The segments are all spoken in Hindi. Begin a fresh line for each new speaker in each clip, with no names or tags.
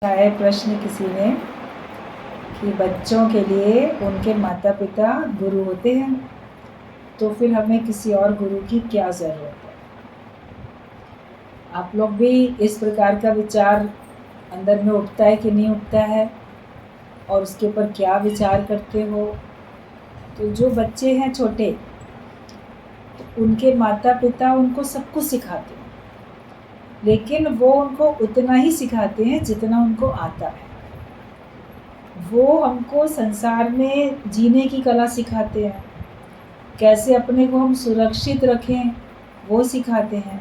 है प्रश्न किसी ने कि बच्चों के लिए उनके माता पिता गुरु होते हैं, तो फिर हमें किसी और गुरु की क्या ज़रूरत है। आप लोग भी इस प्रकार का विचार अंदर में उठता है कि नहीं उठता है, और उसके ऊपर क्या विचार करते हो। तो जो बच्चे हैं छोटे, तो उनके माता पिता उनको सब कुछ सिखाते हैं, लेकिन वो उनको उतना ही सिखाते हैं जितना उनको आता है। वो हमको संसार में जीने की कला सिखाते हैं, कैसे अपने को हम सुरक्षित रखें वो सिखाते हैं।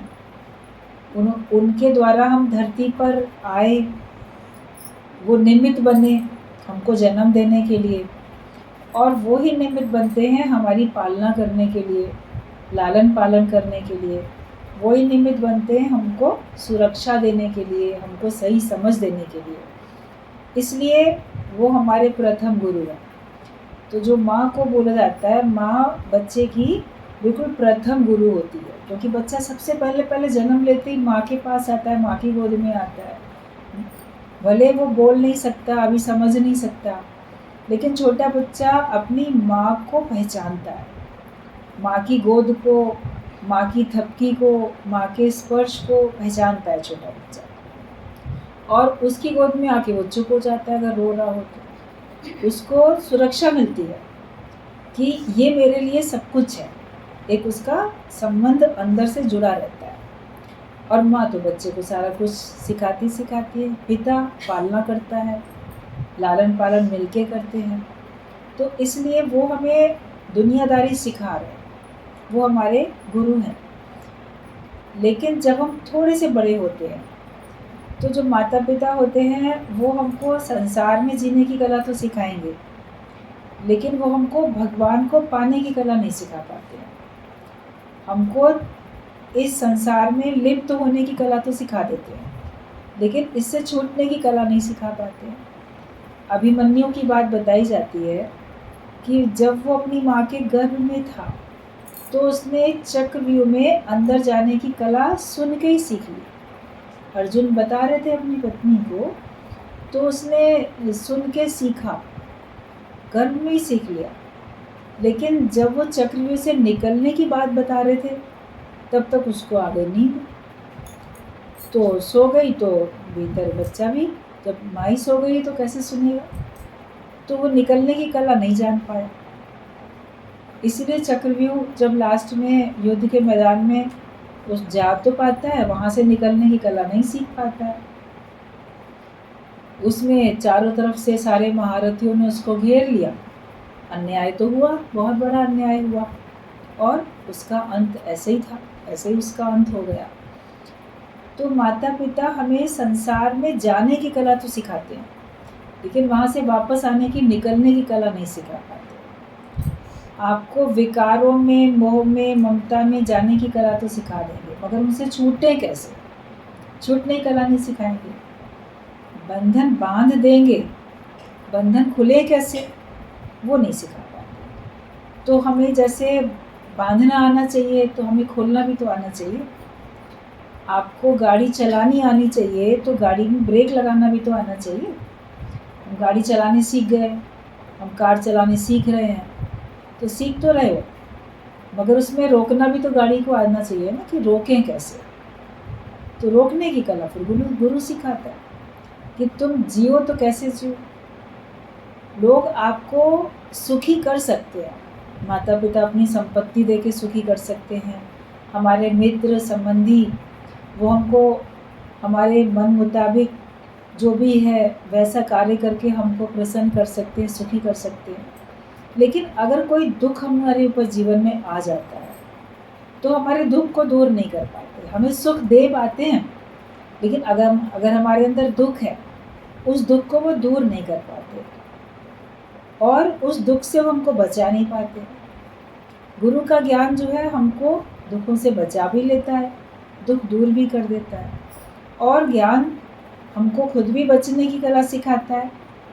उनके द्वारा हम धरती पर आए, वो निमित्त बने हमको जन्म देने के लिए, और वो ही निमित्त बनते हैं हमारी पालना करने के लिए, लालन पालन करने के लिए। वो ही निमित्त बनते हैं हमको सुरक्षा देने के लिए, हमको सही समझ देने के लिए। इसलिए वो हमारे प्रथम गुरु हैं। तो जो माँ को बोला जाता है, माँ बच्चे की बिल्कुल प्रथम गुरु होती है, क्योंकि बच्चा सबसे पहले जन्म लेते ही माँ के पास आता है, माँ की गोद में आता है। भले वो बोल नहीं सकता, अभी समझ नहीं सकता, लेकिन छोटा बच्चा अपनी माँ को पहचानता है, माँ की गोद को, माँ की थपकी को, माँ के स्पर्श को पहचानता है छोटा बच्चा। और उसकी गोद में आके वो चुप हो जाता है, अगर रो रहा हो तो उसको सुरक्षा मिलती है कि ये मेरे लिए सब कुछ है। एक उसका संबंध अंदर से जुड़ा रहता है। और माँ तो बच्चे को सारा कुछ सिखाती है, पिता पालना करता है, लालन पालन मिलके करते हैं। तो इसलिए वो हमें दुनियादारी सिखा रहे हैं, वो हमारे गुरु हैं। लेकिन जब हम थोड़े से बड़े होते हैं, तो जो माता पिता होते हैं वो हमको संसार में जीने की कला तो सिखाएंगे, लेकिन वो हमको भगवान को पाने की कला नहीं सिखा पाते हैं। हमको इस संसार में लिप्त होने की कला तो सिखा देते हैं, लेकिन इससे छूटने की कला नहीं सिखा पाते हैं। अभिमन्यु की बात बताई जाती है कि जब वो अपनी माँ के गर्भ में था, तो उसने चक्रव्यूह में अंदर जाने की कला सुन के ही सीख ली। अर्जुन बता रहे थे अपनी पत्नी को, तो उसने सुन के सीखा, गर्भ में ही सीख लिया। लेकिन जब वो चक्रव्यूह से निकलने की बात बता रहे थे, तब तक उसको आ गई नींद, तो सो गई। तो भीतर बच्चा भी, जब माँ सो गई तो कैसे सुनेगा, तो वो निकलने की कला नहीं जान पाया। इसलिए चक्रव्यूह जब लास्ट में युद्ध के मैदान में उस जा तो पाता है, वहाँ से निकलने की कला नहीं सीख पाता है। उसमें चारों तरफ से सारे महारथियों ने उसको घेर लिया। अन्याय तो हुआ, बहुत बड़ा अन्याय हुआ, और उसका अंत ऐसे ही था, ऐसे ही उसका अंत हो गया। तो माता पिता हमें संसार में जाने की कला तो सिखाते हैं, लेकिन वहाँ से वापस आने की, निकलने की कला नहीं सिखा पाते। आपको विकारों में, मोह में, ममता में जाने की कला तो सिखा देंगे, मगर उनसे छूटे कैसे, छूटने की कला नहीं सिखाएंगे। बंधन बांध देंगे, बंधन खुले कैसे, वो नहीं सिखा पाते। तो हमें जैसे बांधना आना चाहिए, तो हमें खोलना भी तो आना चाहिए। आपको गाड़ी चलानी आनी चाहिए, तो गाड़ी में ब्रेक लगाना भी तो आना चाहिए। हम गाड़ी चलाने सीख गए, हम कार चलाने सीख रहे हैं, तो सीख तो रहे हो, मगर उसमें रोकना भी तो गाड़ी को आना चाहिए ना, कि रोकें कैसे। तो रोकने की कला फिर गुरु सिखाता है कि तुम जियो तो कैसे जियो। लोग आपको सुखी कर सकते हैं, माता पिता अपनी संपत्ति देके सुखी कर सकते हैं, हमारे मित्र संबंधी वो हमको हमारे मन मुताबिक जो भी है वैसा कार्य करके हमको प्रसन्न कर सकते हैं, सुखी कर सकते हैं। लेकिन अगर कोई दुख हमारे ऊपर जीवन में आ जाता है, तो हमारे दुख को दूर नहीं कर पाते। हमें सुख दे पाते हैं, लेकिन अगर हमारे अंदर दुख है, उस दुख को वो दूर नहीं कर पाते, और उस दुख से वो हमको बचा नहीं पाते। गुरु का ज्ञान जो है हमको दुखों से बचा भी लेता है, दुख दूर भी कर देता है, और ज्ञान हमको खुद भी बचने की कला सिखाता है,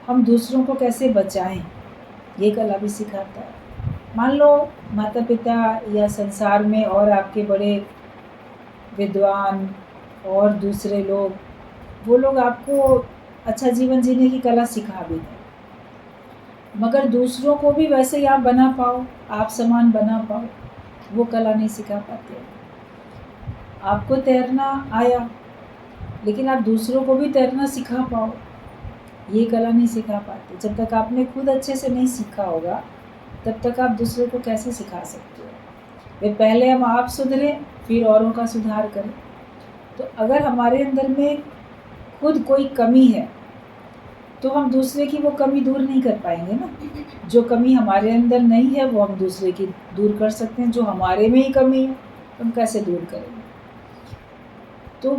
हम दूसरों को कैसे बचाएं ये कला भी सिखाता है। मान लो माता पिता या संसार में और आपके बड़े विद्वान और दूसरे लोग, वो लोग आपको अच्छा जीवन जीने की कला सिखा भी दें, मगर दूसरों को भी वैसे ही आप बना पाओ, आप समान बना पाओ, वो कला नहीं सिखा पाते। आपको तैरना आया, लेकिन आप दूसरों को भी तैरना सिखा पाओ, ये कला नहीं सिखा पाते। जब तक आपने खुद अच्छे से नहीं सीखा होगा, तब तक आप दूसरे को कैसे सिखा सकते हो। वे पहले हम आप सुधरें, फिर औरों का सुधार करें। तो अगर हमारे अंदर में खुद कोई कमी है, तो हम दूसरे की वो कमी दूर नहीं कर पाएंगे ना। जो कमी हमारे अंदर नहीं है, वो हम दूसरे की दूर कर सकते हैं। जो हमारे में ही कमी है, हम कैसे दूर करेंगे। तो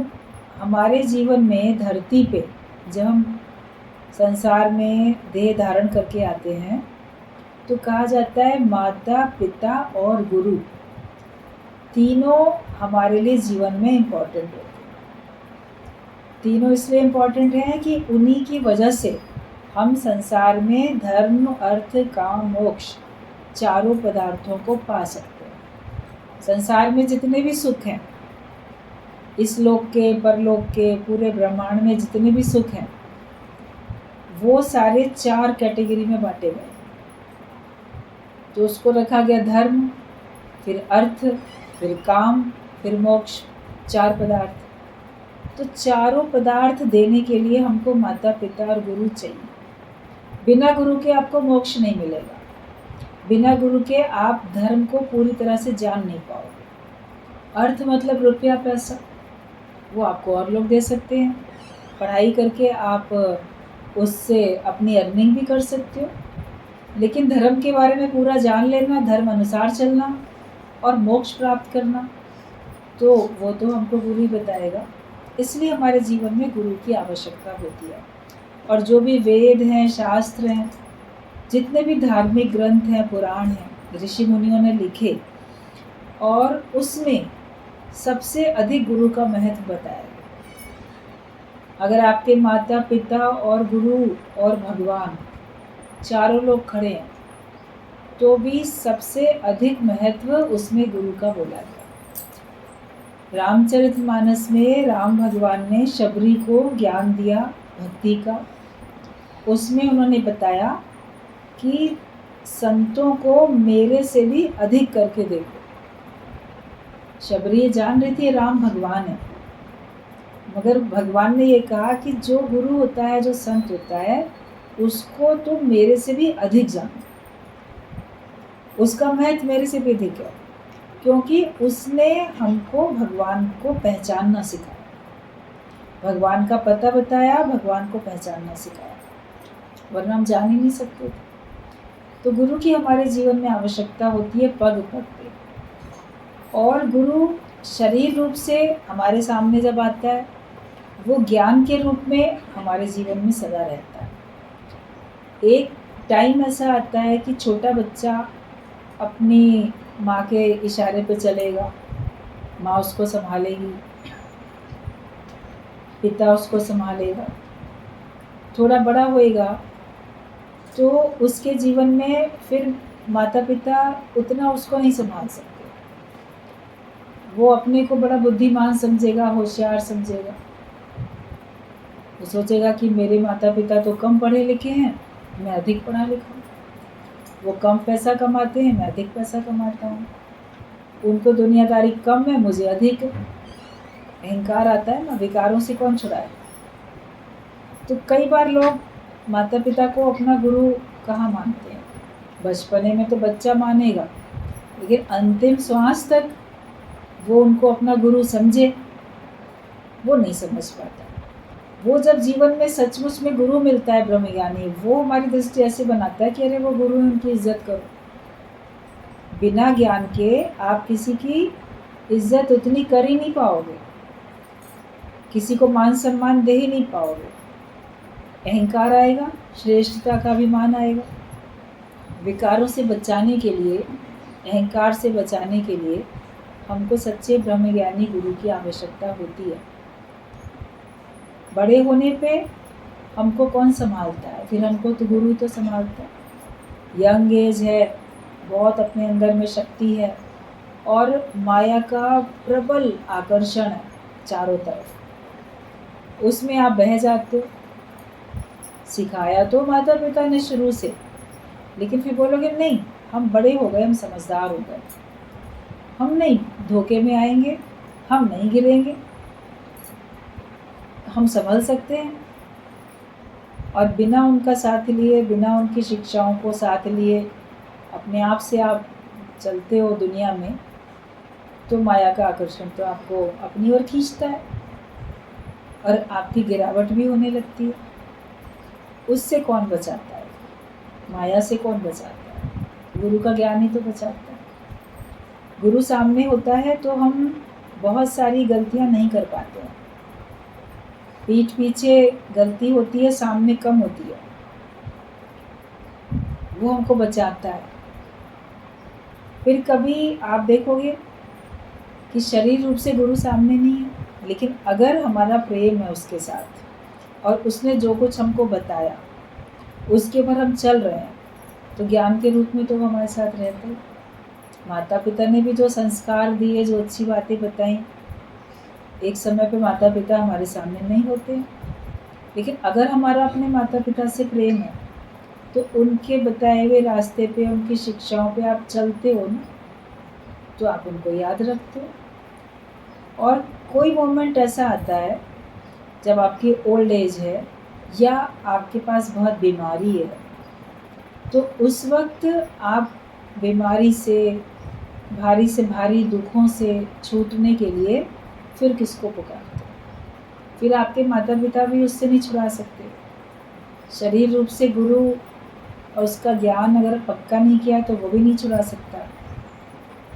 हमारे जीवन में धरती पे जब हम संसार में देह धारण करके आते हैं, तो कहा जाता है माता पिता और गुरु तीनों हमारे लिए जीवन में इम्पोर्टेंट होते हैं। तीनों इसलिए इम्पोर्टेंट हैं कि उन्हीं की वजह से हम संसार में धर्म अर्थ काम मोक्ष चारों पदार्थों को पा सकते हैं। संसार में जितने भी सुख हैं, इस लोक के परलोक के पूरे ब्रह्मांड में जितने भी सुख हैं, वो सारे 4 कैटेगरी में बांटे गए। तो उसको रखा गया धर्म, फिर अर्थ, फिर काम, फिर मोक्ष, 4 पदार्थ। तो चारों पदार्थ देने के लिए हमको माता पिता और गुरु चाहिए। बिना गुरु के आपको मोक्ष नहीं मिलेगा। बिना गुरु के आप धर्म को पूरी तरह से जान नहीं पाओगे। अर्थ मतलब रुपया पैसा, वो आपको और लोग दे सकते हैं। पढ़ाई करके आप उससे अपनी अर्निंग भी कर सकते हो। लेकिन धर्म के बारे में पूरा जान लेना, धर्म अनुसार चलना और मोक्ष प्राप्त करना, तो वो तो हमको गुरु ही बताएगा। इसलिए हमारे जीवन में गुरु की आवश्यकता होती है। और जो भी वेद हैं, शास्त्र हैं, जितने भी धार्मिक ग्रंथ हैं, पुराण हैं, ऋषि मुनियों ने लिखे, और उसमें सबसे अधिक गुरु का महत्व बताया गया। अगर आपके माता पिता और गुरु और भगवान चारों लोग खड़े हैं, तो भी सबसे अधिक महत्व उसमें गुरु का बोला गया। रामचरितमानस में राम भगवान ने शबरी को ज्ञान दिया भक्ति का। उसमें उन्होंने बताया कि संतों को मेरे से भी अधिक करके देखो। शबरी जान रही थी राम भगवान है, मगर भगवान ने ये कहा कि जो गुरु होता है, जो संत होता है, उसको तुम मेरे से भी अधिक जानो, उसका महत्व मेरे से भी अधिक है, क्योंकि उसने हमको भगवान को पहचानना सिखाया, भगवान का पता बताया, भगवान को पहचानना सिखाया, वरना हम जान ही नहीं सकते थे। तो गुरु की हमारे जीवन में आवश्यकता होती है पग पग पे। और गुरु शरीर रूप से हमारे सामने जब आता है, वो ज्ञान के रूप में हमारे जीवन में सदा रहता है। एक टाइम ऐसा आता है कि छोटा बच्चा अपनी माँ के इशारे पे चलेगा, माँ उसको संभालेगी, पिता उसको संभालेगा। थोड़ा बड़ा होएगा तो उसके जीवन में फिर माता पिता उतना उसको नहीं संभाल सकते। वो अपने को बड़ा बुद्धिमान समझेगा, होशियार समझेगा। वो सोचेगा कि मेरे माता पिता तो कम पढ़े लिखे हैं, मैं अधिक पढ़ा लिखा हूँ। वो कम पैसा कमाते हैं, मैं अधिक पैसा कमाता हूँ। उनको दुनियादारी कम है, मुझे अधिक। अहंकार आता है ना, विकारों से कौन छुड़ाए। तो कई बार लोग माता पिता को अपना गुरु कहाँ मानते हैं। बचपने में तो बच्चा मानेगा, लेकिन अंतिम श्वास तक वो उनको अपना गुरु समझे, वो नहीं समझ पाता। वो जब जीवन में सचमुच में गुरु मिलता है ब्रह्मज्ञानी, वो हमारी दृष्टि ऐसे बनाता है कि अरे वो गुरु है, उनकी इज्जत करो। बिना ज्ञान के आप किसी की इज्जत उतनी कर ही नहीं पाओगे, किसी को मान सम्मान दे ही नहीं पाओगे। अहंकार आएगा, श्रेष्ठता का अभिमान आएगा। विकारों से बचाने के लिए, अहंकार से बचाने के लिए हमको सच्चे ब्रह्मज्ञानी गुरु की आवश्यकता होती है। बड़े होने पे हमको कौन संभालता है, फिर हमको तो गुरु तो संभालता है। यंग एज है, बहुत अपने अंदर में शक्ति है और माया का प्रबल आकर्षण है चारों तरफ, उसमें आप बह जाते हो। सिखाया तो माता पिता ने शुरू से, लेकिन फिर बोलोगे नहीं हम बड़े हो गए, हम समझदार हो गए, हम नहीं धोखे में आएंगे, हम नहीं गिरेंगे, हम संभल सकते हैं। और बिना उनका साथ लिए, बिना उनकी शिक्षाओं को साथ लिए अपने आप से आप चलते हो दुनिया में, तो माया का आकर्षण तो आपको अपनी ओर खींचता है और आपकी गिरावट भी होने लगती है। उससे कौन बचाता है? माया से कौन बचाता है? गुरु का ज्ञान ही तो बचाता है। गुरु सामने होता है तो हम बहुत सारी गलतियां नहीं कर पाते हैं। पीठ पीछे गलती होती है, सामने कम होती है। वो हमको बचाता है। फिर कभी आप देखोगे कि शरीर रूप से गुरु सामने नहीं है, लेकिन अगर हमारा प्रेम है उसके साथ और उसने जो कुछ हमको बताया उसके ऊपर हम चल रहे हैं, तो ज्ञान के रूप में तो वो हमारे साथ रहते हैं। माता पिता ने भी जो संस्कार दिए, जो अच्छी बातें बताई, एक समय पे माता पिता हमारे सामने नहीं होते, लेकिन अगर हमारा अपने माता पिता से प्रेम है तो उनके बताए हुए रास्ते पे, उनकी शिक्षाओं पे आप चलते हो ना, तो आप उनको याद रखते हो। और कोई मोमेंट ऐसा आता है जब आपकी ओल्ड एज है या आपके पास बहुत बीमारी है, तो उस वक्त आप बीमारी से भारी दुखों से छूटने के लिए फिर किसको पुकारते हो? फिर आपके माता पिता भी उससे नहीं छुड़ा सकते। शरीर रूप से गुरु और उसका ज्ञान अगर पक्का नहीं किया तो वो भी नहीं छुड़ा सकता।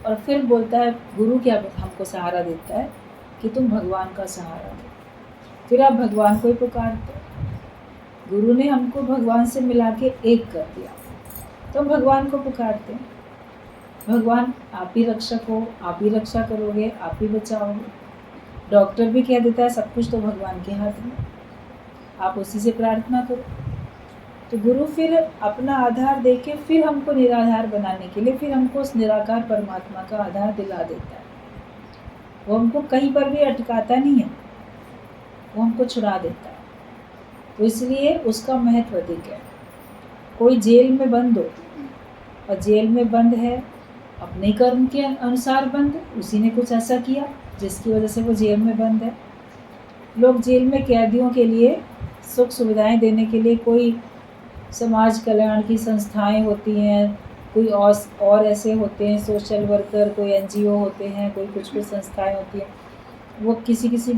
और फिर बोलता है गुरु क्या हमको सहारा देता है कि तुम भगवान का सहारा दो। फिर आप भगवान को ही पुकारते हो। गुरु ने हमको भगवान से मिला के एक कर दिया, तो हम भगवान को पुकारते हैं। भगवान आप ही रक्षक हो, आप ही रक्षा करोगे, आप ही बचाओगे। डॉक्टर भी कह देता है सब कुछ तो भगवान के हाथ में, आप उसी से प्रार्थना करो। तो गुरु फिर अपना आधार देके फिर हमको निराधार बनाने के लिए फिर हमको उस निराकार परमात्मा का आधार दिला देता है। वो हमको कहीं पर भी अटकाता नहीं है, वो हमको छुड़ा देता है। तो इसलिए उसका महत्व अधिक है। कोई जेल में बंद हो और जेल में बंद है अपने कर्म के अनुसार बंद, उसी ने कुछ ऐसा किया जिसकी वजह से वो जेल में बंद है। लोग जेल में कैदियों के लिए सुख सुविधाएं देने के लिए कोई समाज कल्याण की संस्थाएं होती हैं, कोई और ऐसे होते हैं सोशल वर्कर, कोई एनजीओ होते हैं, कोई कुछ संस्थाएं होती हैं, वो किसी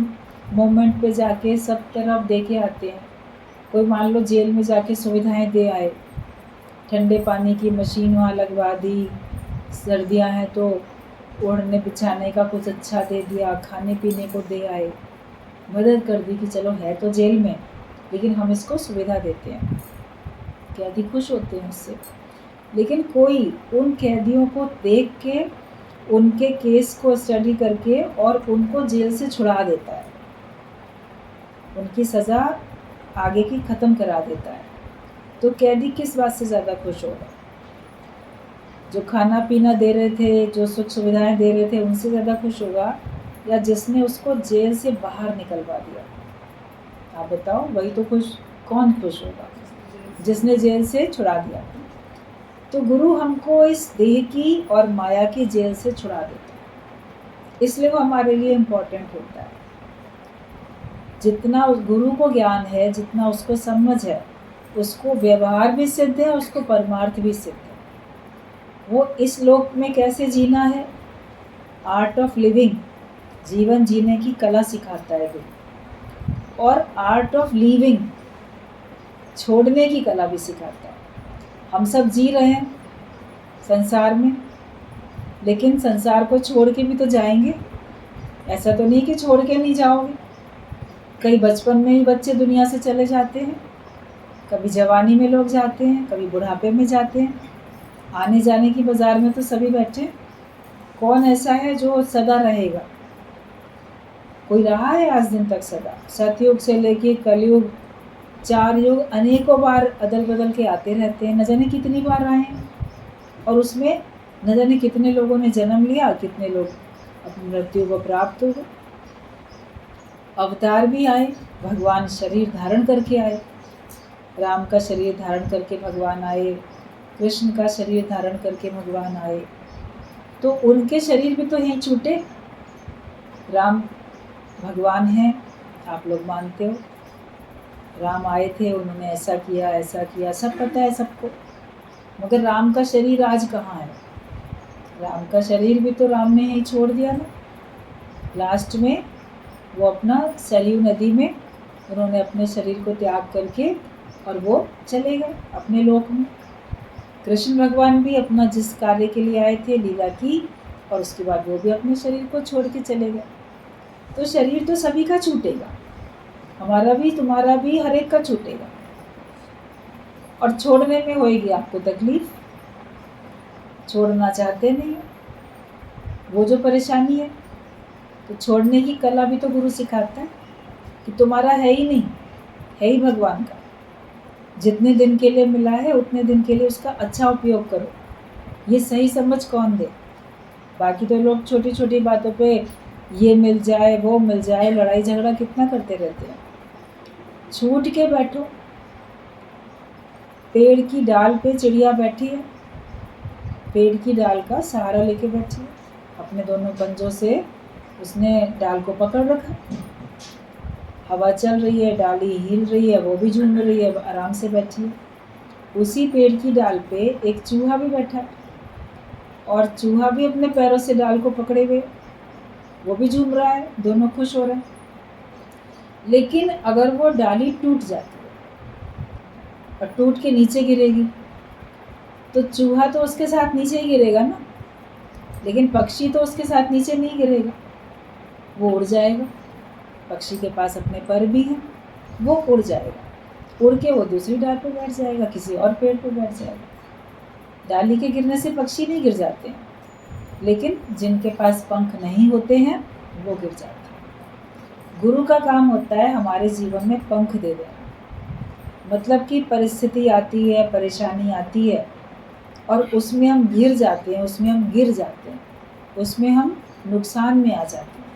मोमेंट पे जाके सब तरफ दे के आते हैं। कोई मान लो जेल में जाके सुविधाएं दे आए, ठंडे पानी की मशीन वहाँ लगवा दी, सर्दियाँ हैं तो ओढ़ने बिछाने का कुछ अच्छा दे दिया, खाने पीने को दे आए, मदद कर दी कि चलो है तो जेल में लेकिन हम इसको सुविधा देते हैं। कैदी खुश होते हैं उससे। लेकिन कोई उन कैदियों को देख के, उनके केस को स्टडी करके और उनको जेल से छुड़ा देता है, उनकी सज़ा आगे की ख़त्म करा देता है, तो कैदी किस बात से ज़्यादा खुश होगा? जो खाना पीना दे रहे थे, जो सुख सुविधाएं दे रहे थे, उनसे ज़्यादा खुश होगा या जिसने उसको जेल से बाहर निकलवा दिया? आप बताओ, वही तो कौन खुश होगा? जिसने जेल से छुड़ा दिया। तो गुरु हमको इस देह की और माया की जेल से छुड़ा देता है, इसलिए वो हमारे लिए इम्पोर्टेंट होता है। जितना उस गुरु को ज्ञान है, जितना उसको समझ है, उसको व्यवहार भी सिद्ध है, उसको परमार्थ भी सिद्ध है। वो इस लोक में कैसे जीना है, आर्ट ऑफ लिविंग, जीवन जीने की कला सिखाता है गुरु, और आर्ट ऑफ लीविंग, छोड़ने की कला भी सिखाता है। हम सब जी रहे हैं संसार में, लेकिन संसार को छोड़ के भी तो जाएंगे। ऐसा तो नहीं कि छोड़ के नहीं जाओगे। कई बचपन में ही बच्चे दुनिया से चले जाते हैं, कभी जवानी में लोग जाते हैं, कभी बुढ़ापे में जाते हैं। आने जाने की बाजार में तो सभी बैठे। कौन ऐसा है जो सदा रहेगा? कोई रहा है आज दिन तक सदा? सतयुग से लेके कलयुग, 4 युग अनेकों बार अदल बदल के आते रहते हैं, न जाने कितनी बार आए हैं, और उसमें न जाने कितने लोगों ने जन्म लिया, कितने लोग अपनी मृत्यु को प्राप्त हो गए। अवतार भी आए, भगवान शरीर धारण करके आए, राम का शरीर धारण करके भगवान आए, कृष्ण का शरीर धारण करके भगवान आए, तो उनके शरीर भी तो यहीं छूटे। राम भगवान हैं, आप लोग मानते हो, राम आए थे, उन्होंने ऐसा किया, सब पता है सबको। मगर राम का शरीर आज कहाँ है? राम का शरीर भी तो राम ने ही छोड़ दिया ना। लास्ट में वो अपना सरयू नदी में उन्होंने अपने शरीर को त्याग करके और वो चले गए अपने लोक में। कृष्ण भगवान भी अपना जिस कार्य के लिए आए थे लीला की, और उसके बाद वो भी अपने शरीर को छोड़ के चले गए। तो शरीर तो सभी का छूटेगा, हमारा भी, तुम्हारा भी, हर एक का छूटेगा। और छोड़ने में होएगी आपको तकलीफ, छोड़ना चाहते नहीं, वो जो परेशानी है। तो छोड़ने की कला भी तो गुरु सिखाता है कि तुम्हारा है ही नहीं, है ही भगवान का। जितने दिन के लिए मिला है उतने दिन के लिए उसका अच्छा उपयोग करो। ये सही समझ कौन दे? बाकी तो लोग छोटी छोटी बातों पे ये मिल जाए वो मिल जाए लड़ाई झगड़ा कितना करते रहते हैं। छूट के बैठो। पेड़ की डाल पे चिड़िया बैठी है, पेड़ की डाल का सहारा लेके बैठी है, अपने दोनों पंजों से उसने डाल को पकड़ रखा। हवा चल रही है, डाली हिल रही है, वो भी झूम रही है, आराम से बैठी है। उसी पेड़ की डाल पे एक चूहा भी बैठा है, और चूहा भी अपने पैरों से डाल को पकड़े हुए, वो भी झूम रहा है, दोनों खुश हो रहे हैं। लेकिन अगर वो डाली टूट जाती है और टूट के नीचे गिरेगी, तो चूहा तो उसके साथ नीचे ही गिरेगा ना, लेकिन पक्षी तो उसके साथ नीचे नहीं गिरेगा, वो उड़ जाएगा। पक्षी के पास अपने पर भी हैं, वो उड़ जाएगा, उड़ के वो दूसरी डाल पे बैठ जाएगा, किसी और पेड़ पे बैठ जाएगा। डाली के गिरने से पक्षी नहीं गिर जाते हैं, लेकिन जिनके पास पंख नहीं होते हैं वो गिर जाते हैं। गुरु का काम होता है हमारे जीवन में पंख दे देना। मतलब कि परिस्थिति आती है, परेशानी आती है, और उसमें हम गिर जाते हैं, उसमें हम नुकसान में आ जाते हैं।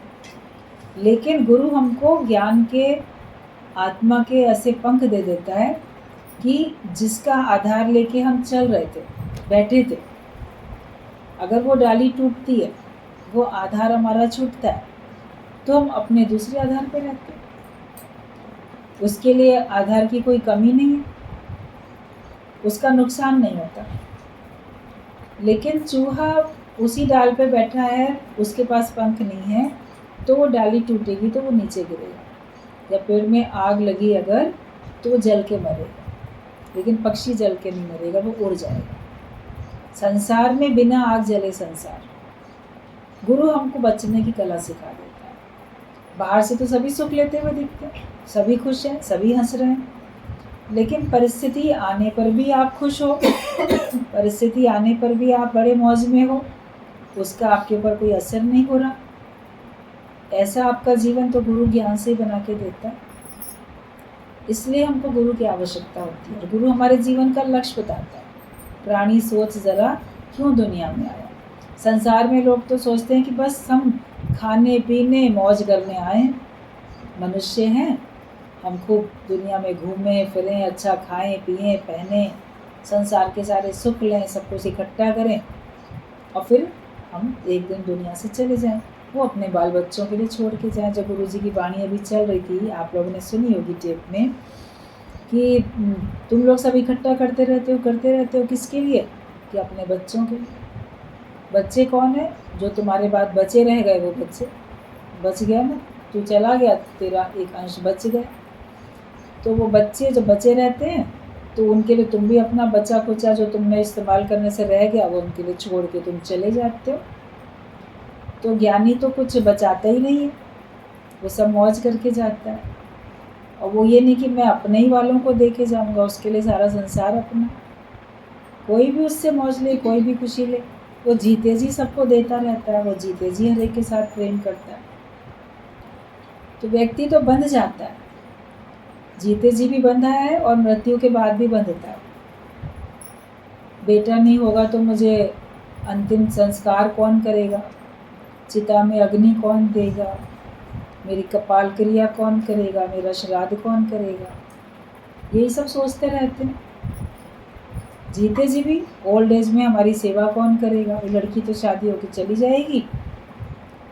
लेकिन गुरु हमको ज्ञान के, आत्मा के ऐसे पंख दे देता है कि जिसका आधार लेके हम चल रहे थे, बैठे थे, अगर वो डाली टूटती है, वो आधार हमारा छूटता है, तो हम अपने दूसरे आधार पे रहते हैं। उसके लिए आधार की कोई कमी नहीं है, उसका नुकसान नहीं होता। लेकिन चूहा उसी डाल पे बैठा है, उसके पास पंख नहीं है, तो वो डाली टूटेगी तो वो नीचे गिरेगा। या पेड़ में आग लगी अगर, तो वो जल के मरेगा, लेकिन पक्षी जल के नहीं मरेगा, वो उड़ जाएगा। संसार में बिना आग जले संसार। गुरु हमको बचने की कला सिखा देता है। बाहर से तो सभी सुख लेते हुए दिखते हैं, सभी खुश हैं, सभी हंस रहे हैं, लेकिन परिस्थिति आने पर भी आप खुश हो, परिस्थिति आने पर भी आप बड़े मौज में हो, उसका आपके ऊपर कोई असर नहीं हो रहा। ऐसा आपका जीवन तो गुरु ज्ञान से ही बना के देता है। इसलिए हमको गुरु की आवश्यकता होती है, और गुरु हमारे जीवन का लक्ष्य बताता है। प्राणी सोच ज़रा क्यों दुनिया में आया। संसार में लोग तो सोचते हैं कि बस हम खाने पीने मौज करने आए, मनुष्य हैं, हम खूब दुनिया में घूमें फिरें, अच्छा खाएं पिएं पहने, संसार के सारे सुख लें, सब कुछ इकट्ठा करें, और फिर हम एक दिन दुनिया से चले जाएं। वो अपने बाल बच्चों के लिए छोड़ के जाएं। जब गुरु जी की वाणी अभी चल रही थी, आप लोगों ने सुनी होगी टेप में, कि तुम लोग सब इकट्ठा करते रहते हो किसके लिए? कि अपने बच्चों के लिए। बच्चे कौन है? जो तुम्हारे बाद बचे रह गए, वो बच्चे बच गया ना, तू चला गया, तेरा एक अंश बच गया। तो वो बच्चे जो बचे रहते हैं, तो उनके लिए तुम भी अपना बचा कुचा जो तुमने इस्तेमाल करने से रह गया, वो उनके लिए छोड़ के तुम चले जाते हो। तो ज्ञानी तो कुछ बचाता ही नहीं है, वो सब मौज करके जाता है। और वो ये नहीं कि मैं अपने ही वालों को दे के जाऊँगा, उसके लिए सारा संसार अपना। कोई भी उससे मौज ले, कोई भी खुशी ले, वो जीते जी सबको देता रहता है, वो जीते जी हर एक के साथ प्रेम करता है। तो व्यक्ति तो बंध जाता है, जीते जी भी बंधा है और मृत्यु के बाद भी बंधता है। बेटा नहीं होगा तो मुझे अंतिम संस्कार कौन करेगा, चिता में अग्नि कौन देगा, मेरी कपाल क्रिया कौन करेगा, मेरा श्राद्ध कौन करेगा। यही सब सोचते रहते हैं। जीते जी भी ओल्ड एज में हमारी सेवा कौन करेगा? वो लड़की तो शादी होकर चली जाएगी,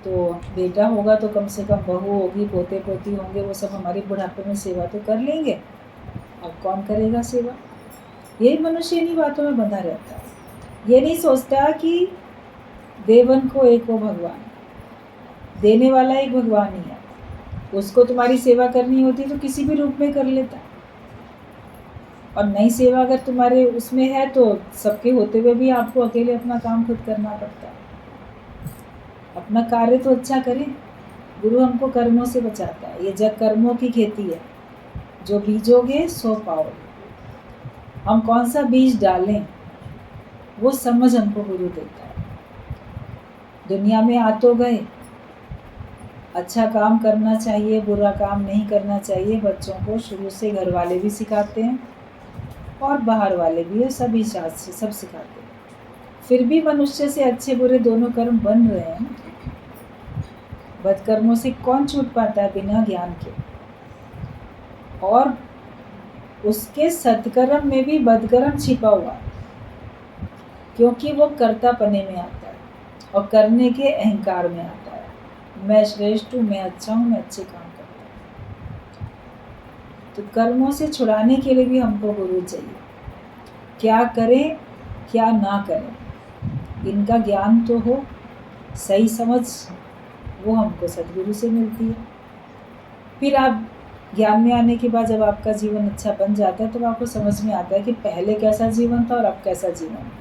तो बेटा होगा तो कम से कम बहू होगी, पोते पोती होंगे, वो सब हमारी बुढ़ापे में सेवा तो कर लेंगे। अब कौन करेगा सेवा? यही मनुष्य इन्हीं बातों में बंधा रहता है। ये नहीं सोचता कि देवन को एक वो भगवान, देने वाला एक भगवान ही है। उसको तुम्हारी सेवा करनी होती तो किसी भी रूप में कर लेता, और नई सेवा अगर तुम्हारे उसमें है तो सबके होते हुए भी आपको अकेले अपना काम खुद करना पड़ता है। अपना कार्य तो अच्छा करें। गुरु हमको कर्मों से बचाता है। ये जग कर्मों की खेती है, जो बीजोगे सो पाओगे। हम कौन सा बीज डालें वो समझ हमको गुरु देता है। दुनिया में आ तो गए, अच्छा काम करना चाहिए, बुरा काम नहीं करना चाहिए, बच्चों को शुरू से घर वाले भी सिखाते हैं और बाहर वाले भी, और सभी शास्त्र सब सिखाते हैं। फिर भी मनुष्य से अच्छे बुरे दोनों कर्म बन रहे हैं। बदकर्मों से कौन छूट पाता है बिना ज्ञान के? और उसके सत्कर्म में भी बदकर्म छिपा हुआ, क्योंकि वो कर्तापने में आता है और करने के अहंकार में आता है। मैं श्रेष्ठ हूँ, मैं अच्छा हूँ, मैं अच्छे काम करता हूँ। तो कर्मों से छुड़ाने के लिए भी हमको गुरु चाहिए। क्या करें क्या ना करें, इनका ज्ञान तो हो, सही समझ वो हमको सदगुरु से मिलती है। फिर आप ज्ञान में आने के बाद जब आपका जीवन अच्छा बन जाता है, तो आपको समझ में आता है कि पहले कैसा जीवन था और अब कैसा जीवन है।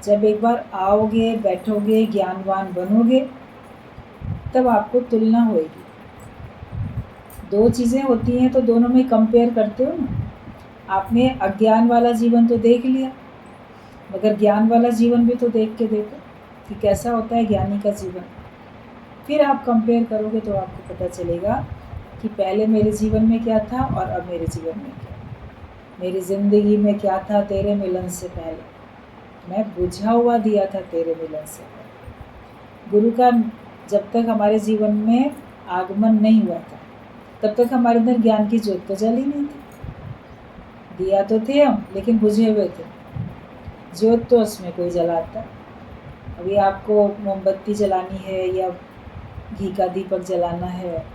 जब एक बार आओगे, बैठोगे, ज्ञानवान बनोगे, तब आपको तुलना होगी। दो चीज़ें होती हैं तो दोनों में कंपेयर करते हो ना। आपने अज्ञान वाला जीवन तो देख लिया, मगर ज्ञान वाला जीवन भी तो देख के देखो कि कैसा होता है ज्ञानी का जीवन। फिर आप कंपेयर करोगे तो आपको पता चलेगा कि पहले मेरे जीवन में क्या था और अब मेरे जीवन में क्या। मेरी ज़िंदगी में क्या था तेरे मिलन से पहले, मैं बुझा हुआ दिया था तेरे मिलन से पहले। गुरु का जब तक हमारे जीवन में आगमन नहीं हुआ था, तब तक हमारे अंदर ज्ञान की ज्योत तो जली नहीं थी। दिया तो थे हम, लेकिन बुझे हुए थे। ज्योत तो उसमें कोई जलाता। अभी आपको मोमबत्ती जलानी है या घी का दीपक जलाना है,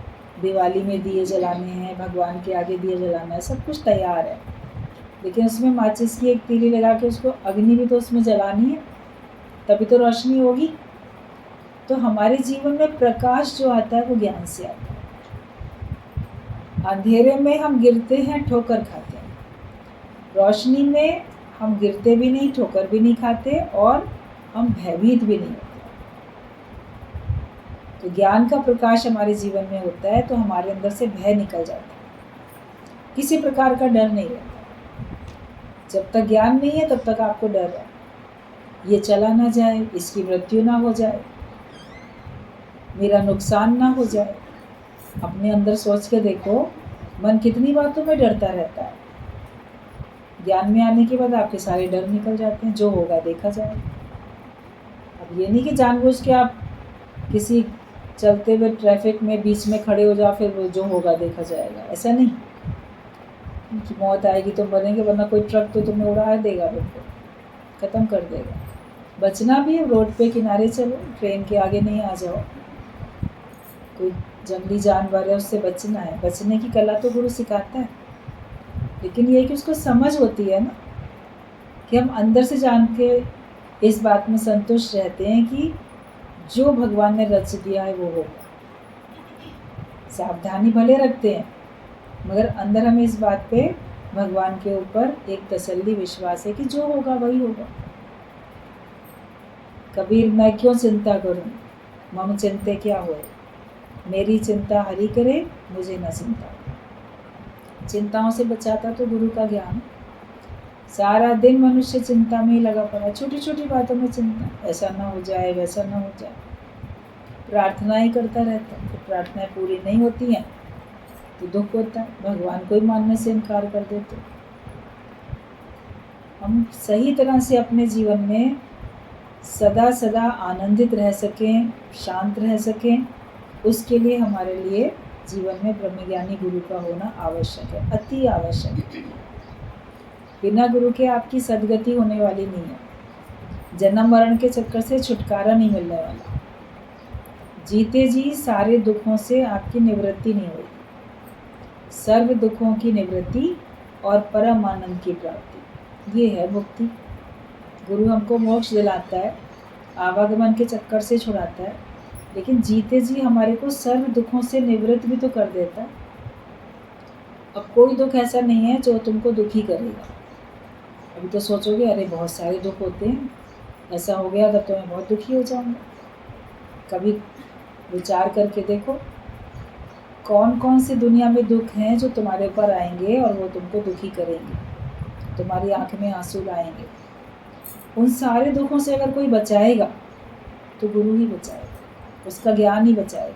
दिवाली में दिए जलाने हैं, भगवान के आगे दिए जलाना है, सब कुछ तैयार है, लेकिन उसमें माचिस की एक तीली लगा के उसको अग्नि भी तो उसमें जलानी है, तभी तो रोशनी होगी। तो हमारे जीवन में प्रकाश जो आता है वो ज्ञान से आता है। अंधेरे में हम गिरते हैं, ठोकर खाते हैं। रोशनी में हम गिरते भी नहीं, ठोकर भी नहीं खाते, और हम भयभीत भी नहीं होते। तो ज्ञान का प्रकाश हमारे जीवन में होता है तो हमारे अंदर से भय निकल जाता है, किसी प्रकार का डर नहीं रहता। जब तक ज्ञान नहीं है तब तक आपको डर है, ये चला ना जाए, इसकी मृत्यु ना हो जाए, मेरा नुकसान ना हो जाए। अपने अंदर सोच के देखो, मन कितनी बातों में डरता रहता है। ज्ञान में आने के बाद आपके सारे डर निकल जाते हैं, जो होगा देखा जाएगा। अब ये नहीं कि जानबूझ के आप किसी चलते हुए ट्रैफिक में बीच में खड़े हो जाओ, फिर वो जो होगा देखा जाएगा, ऐसा नहीं कि मौत आएगी तो मरेंगे, वरना कोई ट्रक तो तुम्हें उड़ा देगा, बिल्कुल ख़त्म कर देगा। बचना भी है, रोड पे किनारे चलो, ट्रेन के आगे नहीं आ जाओ। कोई जंगली जानवर है उससे बचना है, बचने की कला तो गुरु सिखाता है, लेकिन ये कि उसको समझ होती है ना, कि हम अंदर से जान के इस बात में संतुष्ट रहते हैं कि जो भगवान ने रच दिया है वो होगा। सावधानी भले रखते हैं, मगर अंदर हमें इस बात पे भगवान के ऊपर एक तसल्ली विश्वास है कि जो होगा वही होगा। कबीर मैं क्यों चिंता करूं, मम चिंते क्या होए, मेरी चिंता हरि करे, मुझे न चिंता। चिंताओं से बचाता तो गुरु का ज्ञान। सारा दिन मनुष्य चिंता में ही लगा पड़ा, छोटी छोटी बातों में चिंता, ऐसा ना हो जाए, वैसा ना हो जाए। प्रार्थना ही करता रहता है, तो प्रार्थनाएं पूरी नहीं होती हैं तो दुख होता है, भगवान को ही मानने से इनकार कर देते। हम सही तरह से अपने जीवन में सदा सदा आनंदित रह सकें, शांत रह सकें, उसके लिए हमारे लिए जीवन में ब्रह्मज्ञानी गुरु का होना आवश्यक है, अति आवश्यक है। बिना गुरु के आपकी सदगति होने वाली नहीं है। जन्म मरण के चक्कर से छुटकारा नहीं मिलने वाला। जीते जी सारे दुखों से आपकी निवृत्ति नहीं होगी। सर्व दुखों की निवृत्ति और परम आनंद की प्राप्ति, ये है मुक्ति। गुरु हमको मोक्ष दिलाता है, आवागमन के चक्कर से छुड़ाता है, लेकिन जीते जी हमारे को सर्व दुखों से निवृत्त भी तो कर देता है। अब कोई दुख ऐसा नहीं है जो तुमको दुखी करेगा। अभी तो सोचोगे अरे बहुत सारे दुख होते हैं, ऐसा हो गया तब तो मैं बहुत दुखी हो जाऊंगा। कभी विचार करके देखो कौन कौन से दुनिया में दुख हैं जो तुम्हारे ऊपर आएंगे और वो तुमको दुखी करेंगे, तुम्हारी आंख में आंसू लाएंगे। उन सारे दुखों से अगर कोई बचाएगा तो गुरु ही बचाएगा, उसका ज्ञान ही बचाएगा।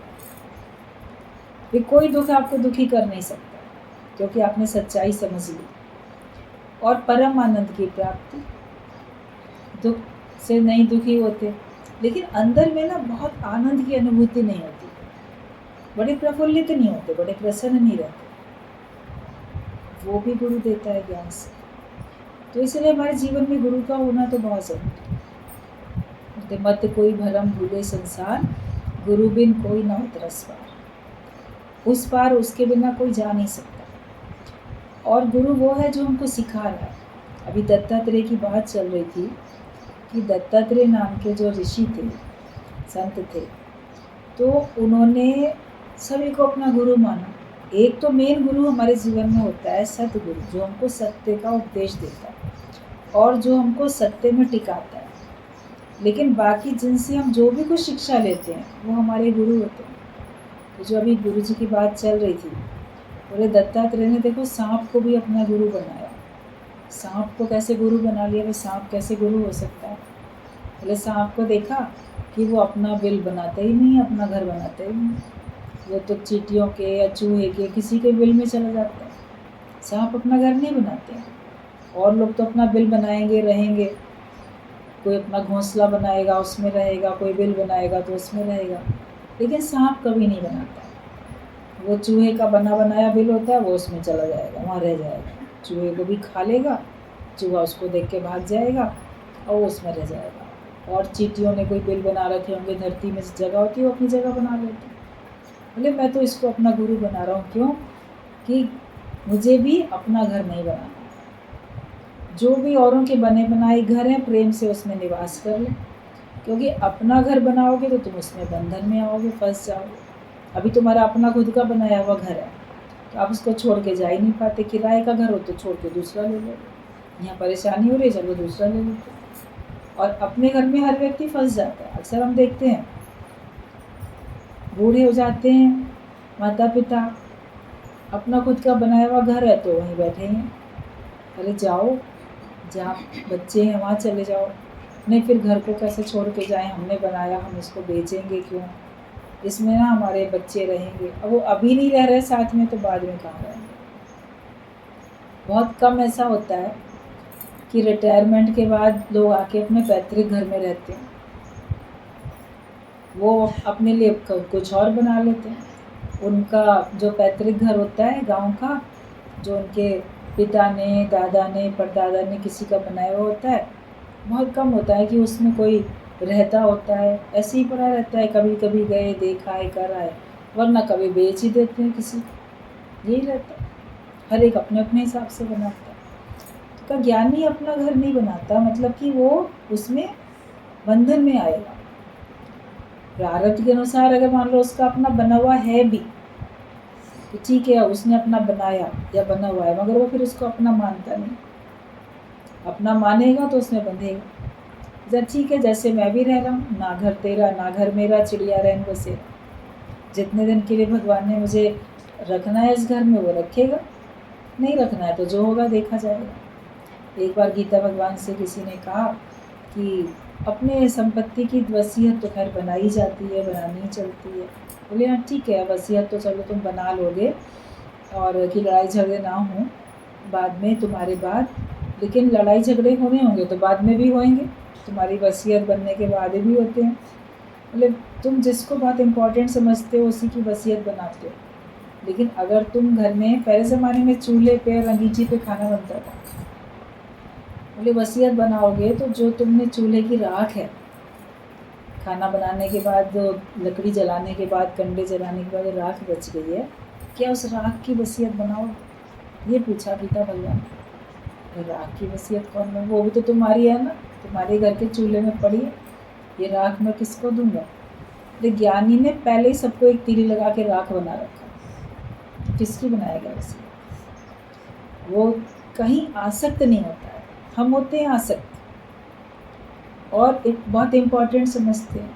फिर कोई दुख आपको दुखी कर नहीं सकता, क्योंकि आपने सच्चाई समझ ली। और परम आनंद की प्राप्ति, दुख से नहीं दुखी होते, लेकिन अंदर में ना बहुत आनंद की अनुभूति नहीं होती, बड़े प्रफुल्लित नहीं होते, बड़े प्रसन्न नहीं रहते। वो भी गुरु देता है ज्ञान से। तो इसलिए हमारे जीवन में गुरु का होना तो बहुत जरूरी है। मत कोई भरम भूले संसार, गुरु बिन कोई ना उतरस पार। उस पार उसके बिना कोई जा नहीं सकता। और गुरु वो है जो हमको सिखा रहा है। अभी दत्तात्रेय की बात चल रही थी कि दत्तात्रेय नाम के जो ऋषि थे, संत थे, तो उन्होंने सभी को अपना गुरु माना। एक तो मेन गुरु हमारे जीवन में होता है सतगुरु, जो हमको सत्य का उपदेश देता है और जो हमको सत्य में टिकाता है। लेकिन बाकी जिनसे हम जो भी कुछ शिक्षा लेते हैं वो हमारे गुरु होते हैं। तो जो अभी गुरु जी की बात चल रही थी, बोले दत्तात्रेय ने देखो सांप को भी अपना गुरु बनाया। सांप को कैसे गुरु बना लिया? भाई सांप कैसे गुरु हो सकता है? बोले सांप को देखा कि वो अपना बिल बनाता ही नहीं, अपना घर बनाता ही नहीं। वो तो चींटियों के या चूहे के किसी के बिल में चला जाता है। सांप अपना घर नहीं बनाते हैं। और लोग तो अपना बिल बनाएंगे, रहेंगे। कोई अपना घोंसला बनाएगा, उसमें रहेगा, कोई बिल बनाएगा तो उसमें रहेगा। लेकिन सांप कभी नहीं बनाता। वो चूहे का बना बनाया बिल होता है, वो उसमें चला जाएगा, वहाँ रह जाएगा। चूहे को भी खा लेगा, चूहा उसको देख के भाग जाएगा और वो उसमें रह जाएगा। और चींटियों ने कोई बिल बना रखे होंगे, धरती में जगह होती है वो अपनी जगह बना लेते हैं। बोले मैं तो इसको अपना गुरु बना रहा हूँ। क्यों? कि मुझे भी अपना घर नहीं बनाना। जो भी औरों के बने बनाए घर हैं, प्रेम से उसमें निवास कर ले। क्योंकि अपना घर बनाओगे तो तुम उसमें बंधन में आओगे, फंस जाओगे। अभी तुम्हारा अपना खुद का बनाया हुआ घर है तो आप उसको छोड़ के जा ही नहीं पाते। किराए का घर हो तो छोड़ के दूसरा ले लो, यहाँ परेशानी हो रही है, चलो दूसरा ले लेते। और अपने घर में हर व्यक्ति फंस जाता है। अक्सर हम देखते हैं बूढ़े हो जाते हैं माता पिता, अपना खुद का बनाया हुआ घर है तो वहीं बैठे हैं। अरे जाओ, जहाँ बच्चे हैं वहाँ चले जाओ। नहीं, फिर घर को कैसे छोड़ के जाएं? हमने बनाया, हम इसको बेचेंगे क्यों? इसमें ना हमारे बच्चे रहेंगे। अब वो अभी नहीं रह रहे साथ में तो बाद में कहाँ रहेंगे? बहुत कम ऐसा होता है कि रिटायरमेंट के बाद लोग आके अपने पैतृक घर में रहते हैं। वो अपने लिए कुछ और बना लेते हैं। उनका जो पैतृक घर होता है गांव का, जो उनके पिता ने, दादा ने, परदादा ने किसी का बनाया हुआ होता है, बहुत कम होता है कि उसमें कोई रहता होता है। ऐसे ही पड़ा रहता है, कभी कभी गए, देखा है, कर आए, वरना कभी बेच ही देते हैं किसी। यही रहता है, हर एक अपने अपने हिसाब से बनाता है। तो ज्ञानी अपना घर नहीं बनाता, मतलब कि वो उसमें बंधन में आएगा। प्रारब्ध के अनुसार अगर मान लो उसका अपना बना हुआ है भी तो ठीक है, उसने अपना बनाया या बना हुआ है, मगर वो फिर उसको अपना मानता नहीं। अपना मानेगा तो उसमें बंधेगा। जब ठीक है, जैसे मैं भी रह रहा हूँ, ना घर तेरा ना घर मेरा, चिड़िया रैन बसेरा। जितने दिन के लिए भगवान ने मुझे रखना है इस घर में वो रखेगा, नहीं रखना है तो जो होगा देखा जाएगा। एक बार गीता भगवान से किसी ने कहा कि अपने संपत्ति की वसीयत तो खैर बनाई जाती है, बनानी चलती है। बोले हाँ ठीक है, वसीयत तो चलो तुम बना लोगे और कि लड़ाई झगड़े ना हों बाद में तुम्हारे बाद, लेकिन लड़ाई झगड़े होने होंगे तो बाद में भी होंगे, तुम्हारी वसीयत बनने के बाद भी होते हैं। बोले तुम जिसको बहुत इम्पोर्टेंट समझते हो उसी की वसीयत बनाते हो। लेकिन अगर तुम घर में, पहले ज़माने में चूल्हे पे और अंगीठी पे खाना बनता था, बोले वसीयत बनाओगे तो जो तुमने चूल्हे की राख है, खाना बनाने के बाद जो लकड़ी जलाने के बाद, कंडे जलाने के बाद राख बच गई है, क्या उस राख की वसीयत बनाओ? ये पूछा गीता भगवान। राख की वसीयत कौन बनाए? वो भी तो तुम्हारी है ना, तुम्हारे घर के चूल्हे में पड़ी है, ये राख मैं किसको दूंगा? तो ज्ञानी ने पहले ही सबको एक तीली लगा के राख बना रखा, किसकी बनाएगा वसीयत? वो कहीं आसक्त नहीं होता है, हम होते हैं आसक्त, और एक बहुत इम्पोर्टेंट समझते हैं,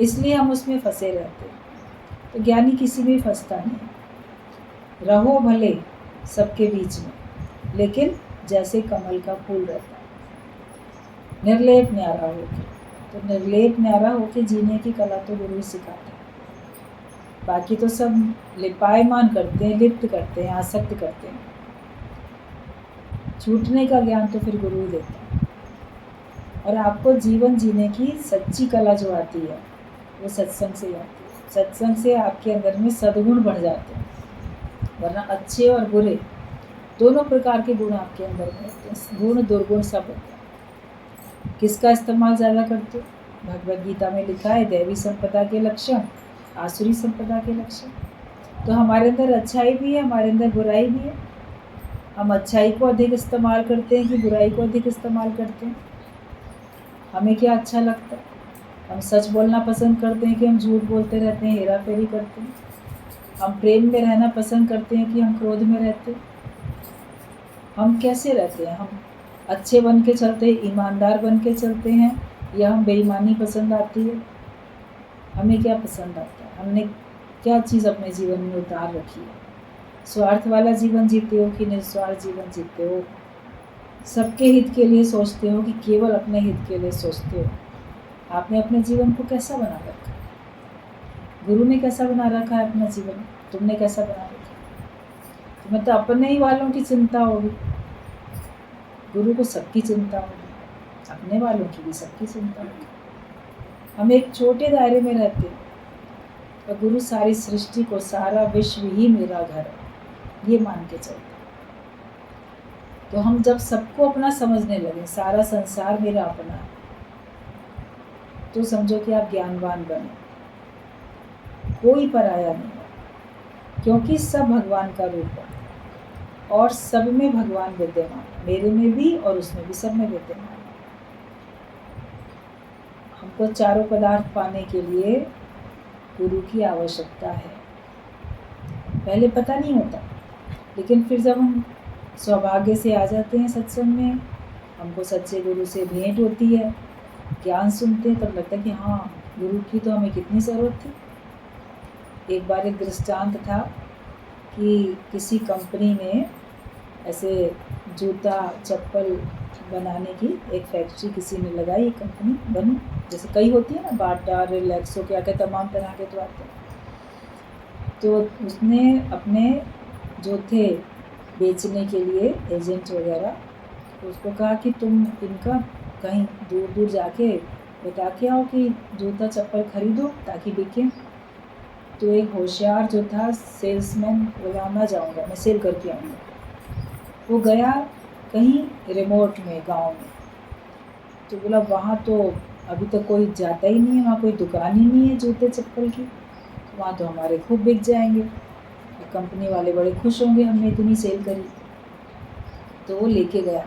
इसलिए हम उसमें फंसे रहते हैं। तो ज्ञानी किसी में फंसता नहीं, रहो भले सबके बीच में, लेकिन जैसे कमल का फूल रहता है, निर्लेप न्यारा होके। तो निर्लेप न्यारा होके जीने की कला तो गुरु ही सिखाते हैं। बाकी तो सब लिपायमान करते हैं, लिप्त करते हैं, आसक्त करते हैं। छूटने का ज्ञान तो फिर गुरु ही देता है। और आपको जीवन जीने की सच्ची कला जो आती है, वो सत्संग से आती है। सत्संग से आपके अंदर में सद्गुण बढ़ जाते हैं, वरना अच्छे और बुरे दोनों प्रकार के गुण आपके अंदर में होते हैं। गुण दुर्गुण सब होते हैं। किसका इस्तेमाल ज़्यादा करते हो? भगवद गीता में लिखा है, दैवी संपदा के लक्षण, आसुरी संपदा के लक्षण। तो हमारे अंदर अच्छाई भी है, हमारे अंदर बुराई भी है। हम अच्छाई को अधिक इस्तेमाल करते हैं कि बुराई को अधिक इस्तेमाल करते हैं? हमें क्या अच्छा लगता है? हम सच बोलना पसंद करते हैं कि हम झूठ बोलते रहते हैं, हेरा फेरी करते हैं? हम प्रेम में रहना पसंद करते हैं कि हम क्रोध में रहते हैं? हम कैसे रहते हैं? हम अच्छे बन के चलते हैं, ईमानदार बन के चलते हैं, या हम बेईमानी पसंद आती है? हमें क्या पसंद आता है? हमने क्या चीज़ अपने जीवन में उतार रखी है? स्वार्थ वाला जीवन जीते हो कि निस्वार्थ जीवन जीते हो? सबके हित के लिए सोचते हो कि केवल अपने हित के लिए सोचते हो? आपने अपने जीवन को कैसा बना रखा है? गुरु ने कैसा बना रखा है अपना जीवन? तुमने कैसा बना रखा है? तुम्हें तो अपने ही वालों की चिंता होगी, गुरु को सबकी चिंता होगी, अपने वालों की भी सबकी चिंता होगी। हम एक छोटे दायरे में रहते हैं, और गुरु सारी सृष्टि को, सारा विश्व ही मेरा घर है, ये मान के चलते। तो हम जब सबको अपना समझने लगे, सारा संसार मेरा अपना है, तो समझो कि आप ज्ञानवान बने, कोई पराया नहीं है, क्योंकि सब भगवान का रूप है, और सब में भगवान विद्यमान, मेरे में भी और उसमें भी, सब में विद्यमान। हमको चारों पदार्थ पाने के लिए गुरु की आवश्यकता है। पहले पता नहीं होता, लेकिन फिर जब हम सौभाग्य से आ जाते हैं सत्संग में, हमको सच्चे गुरु से भेंट होती है, ज्ञान सुनते हैं, तब लगता है कि हाँ, गुरु की तो हमें कितनी ज़रूरत थी। एक बार एक दृष्टांत था कि किसी कंपनी में ऐसे जूता चप्पल बनाने की एक फैक्ट्री किसी ने लगाई, एक कंपनी बनी, जैसे कई होती है ना, बाटा, रिलैक्सो, क्या क्या तमाम तरह के तो आते हैं। तो उसने अपने जो थे बेचने के लिए एजेंट वगैरह, उसको कहा कि तुम इनका कहीं दूर दूर जाके बता के आओ कि जूता चप्पल खरीदो ताकि बिके। तो एक होशियार जो था सेल्समैन बोला, मैं जाऊँगा, मैं सेल करके आऊँगा। वो गया कहीं रिमोट में, गांव में। तो बोला वहाँ तो अभी तक कोई जाता ही नहीं है, वहाँ कोई दुकान ही नहीं है जूते चप्पल की, वहाँ तो हमारे खूब बिक जाएंगे, कंपनी वाले बड़े खुश होंगे हमने इतनी सेल करी। तो वो लेके गया,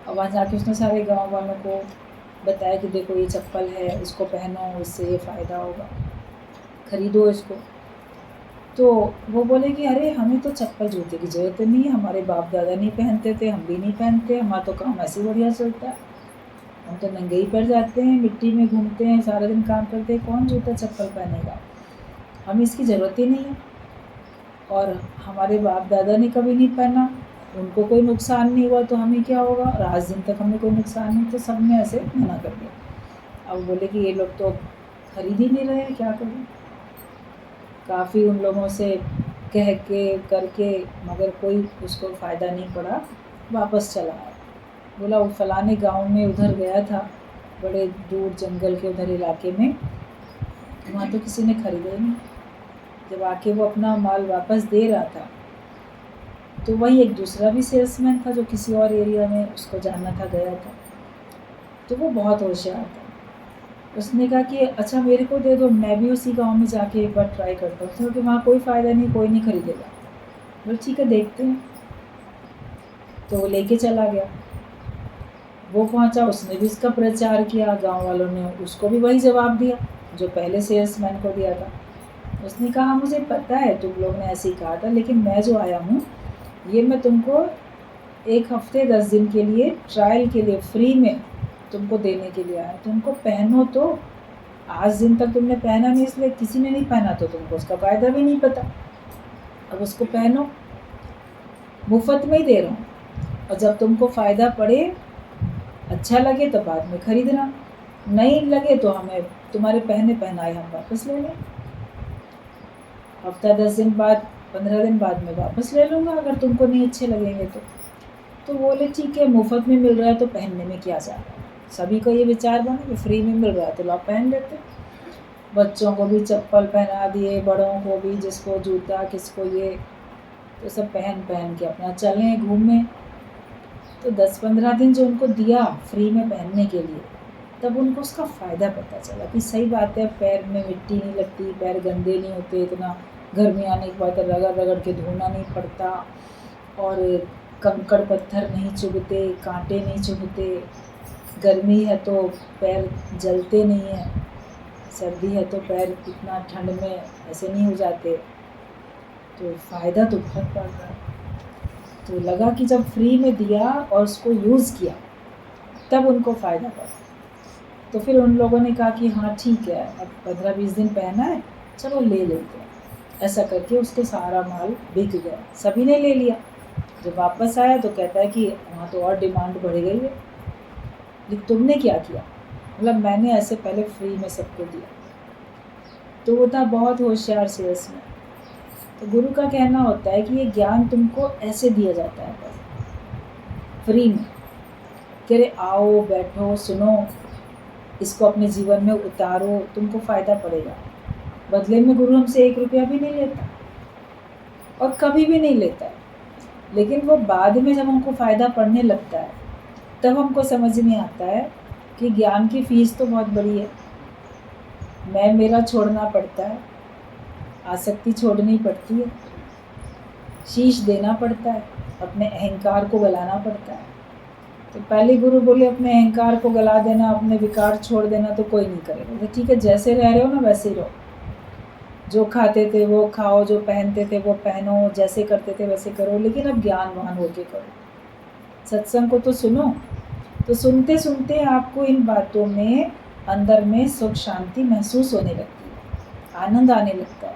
और वहाँ जाके उसने सारे गांव वालों को बताया कि देखो ये चप्पल है, इसको पहनो, इससे ये फ़ायदा होगा, ख़रीदो इसको। तो वो बोले कि अरे हमें तो चप्पल जूते की ज़रूरत नहीं है, हमारे बाप दादा नहीं पहनते थे, हम भी नहीं पहनते, हमारा तो काम ऐसे बढ़िया चलता है, हम तो नंगे ही पैर जाते हैं, मिट्टी में घूमते हैं, सारा दिन काम करते हैं, कौन जूता चप्पल पहनेगा, हमें इसकी ज़रूरत ही नहीं है। और हमारे बाप दादा ने कभी नहीं पहना, उनको कोई नुकसान नहीं हुआ, तो हमें क्या होगा, और आज दिन तक हमें कोई नुकसान नहीं। तो सब ने ऐसे मना कर दिया। अब बोले कि ये लोग तो खरीद ही नहीं रहे, क्या करें। काफ़ी उन लोगों से कह के करके, मगर कोई उसको फ़ायदा नहीं पड़ा, वापस चला आया। बोला वो फलाने गांव में उधर गया था, बड़े दूर जंगल के उधर इलाके में, वहाँ तो किसी ने खरीदा ही नहीं। जब आके वो अपना माल वापस दे रहा था, तो वही एक दूसरा भी सेल्समैन था जो किसी और एरिया में उसको जाना था, गया था। तो वो बहुत होशियार था। उसने कहा कि अच्छा मेरे को दे दो, मैं भी उसी गाँव में जाके एक बार ट्राई करता हूँ, क्योंकि वहाँ कोई फ़ायदा नहीं, कोई नहीं खरीदेगा। बोले ठीक है, देखते हैं। तो वो लेके चला गया। वो पहुंचा, उसने भी इसका प्रचार किया, गांव वालों ने उसको भी वही जवाब दिया जो पहले सेल्समैन को दिया था। उसने कहा मुझे पता है तुम लोग ने ऐसे ही कहा था, लेकिन मैं जो आया हूँ ये मैं तुमको 1 हफ्ते 10 दिन के लिए ट्रायल के लिए फ्री में तुमको देने के लिए आया। तुमको पहनो, तो आज दिन तक तुमने पहना नहीं, इसलिए किसी ने नहीं पहना तो तुमको उसका फ़ायदा भी नहीं पता। अब उसको पहनो, मुफ्त में ही दे रहा हूँ, और जब तुमको फ़ायदा पड़े, अच्छा लगे तो बाद में खरीदना, नहीं लगे तो हमें तुम्हारे पहने पहनाए हम वापस ले लें। हफ्ता 10 दिन बाद, 15 दिन बाद में वापस ले लूँगा अगर तुमको नहीं अच्छे लगेंगे तो बोले ठीक है, मुफ्त में मिल रहा है तो पहनने में क्या जा रहा है। सभी को ये विचार बना कि फ्री में मिल रहा है तो लोग पहन लेते। बच्चों को भी चप्पल पहना दिए, बड़ों को भी, जिसको जूता किसको ये, तो सब पहन पहन के अपना चलें घूमें। तो 10-15 दिन जो उनको दिया फ्री में पहनने के लिए, तब उनको उसका फ़ायदा पता चला कि सही बात है, पैर में मिट्टी नहीं लगती, पैर गंदे नहीं होते, इतना गर्मी आने के बाद रगड़ रगड़ के धोना नहीं पड़ता, और कंकड़ पत्थर नहीं चुभते, कांटे नहीं चुभते, गर्मी है तो पैर जलते नहीं हैं, सर्दी है तो पैर इतना ठंड में ऐसे नहीं हो जाते। तो फ़ायदा तो बहुत पड़ रहा है। तो लगा कि जब फ्री में दिया और उसको यूज़ किया तब उनको फ़ायदा पड़ा। तो फिर उन लोगों ने कहा कि हाँ ठीक है, अब 15-20 दिन पहना है, चलो ले लेते हैं। ऐसा करके उसके सारा माल बिक गया, सभी ने ले लिया। जब वापस आया तो कहता है कि वहाँ तो और डिमांड बढ़ गई है, लेकिन तुमने क्या किया? मतलब मैंने ऐसे पहले फ्री में सबको दिया। तो वो था बहुत होशियार सेल्समैन। तो गुरु का कहना होता है कि ये ज्ञान तुमको ऐसे दिया जाता है फ्री में, कि अरे आओ बैठो सुनो, इसको अपने जीवन में उतारो, तुमको फ़ायदा पड़ेगा। बदले में गुरु हमसे 1 रुपया भी नहीं लेता और कभी भी नहीं लेता है। लेकिन वो बाद में जब हमको फ़ायदा पड़ने लगता है तब हमको समझ में आता है कि ज्ञान की फ़ीस तो बहुत बड़ी है। मैं मेरा छोड़ना पड़ता है, आसक्ति छोड़नी पड़ती है, शीश देना पड़ता है, अपने अहंकार को गलाना पड़ता है। तो पहले गुरु बोले अपने अहंकार को गला देना, अपने विकार छोड़ देना, तो कोई नहीं करेगा। तो ठीक है, जैसे रह रहे हो ना वैसे ही रहो, जो खाते थे वो खाओ, जो पहनते थे वो पहनो, जैसे करते थे वैसे करो, लेकिन अब ज्ञानवान होके करो। सत्संग को तो सुनो। तो सुनते सुनते आपको इन बातों में अंदर में सुख शांति महसूस होने लगती है, आनंद आने लगता है।